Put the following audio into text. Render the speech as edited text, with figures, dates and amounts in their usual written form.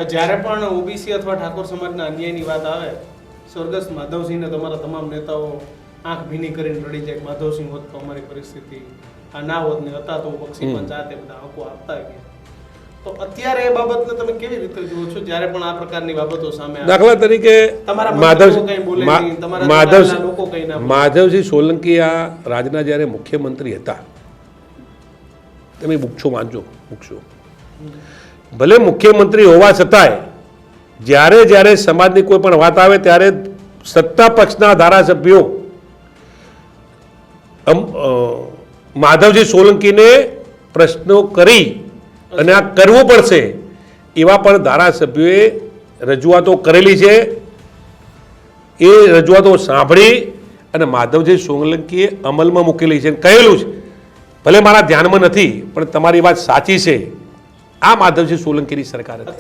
જ્યારે પણ ઓબીસી અથવા ઠાકોર સમાજના અન્યાયની વાત આવે, સ્વર્ગસ્થ માધવસિંહને તમારા તમામ નેતાઓ આંખ ભીની કરીને રડી જાય, માધવસિંહ હોત તો અમારી પરિસ્થિતિ આ ના હોત ને હતા તો પક્ષી પણ જાતે બધા હકો આપતા ગયા. તો અત્યારે એ બાબતને તમે કેવી રીતે જુઓ છો જ્યારે પણ આ પ્રકારની બાબતો સામે આવે? દાખલા તરીકે માધવસિંહ સોલંકી આ રાજના જ્યારે મુખ્યમંત્રી હતા, તમે બુકશો વાંચો, બુકશો ભલે મુખ્યમંત્રી હોવા છતાંય જ્યારે જ્યારે સમાજની કોઈ પણ વાત આવે ત્યારે સત્તા પક્ષના ધારાસભ્યો માધવસિંહ સોલંકીને પ્રશ્નો કરી અને આ કરવું પડશે એવા પણ ધારાસભ્યોએ રજૂઆતો કરેલી છે. એ રજૂઆતો સાંભળી અને માધવસિંહ સોલંકીએ અમલમાં મૂકેલી છે, કહેલું છે. ભલે મારા ધ્યાનમાં નથી પણ તમારી વાત સાચી છે. આ માધવસિંહ સોલંકીની સરકાર હતી.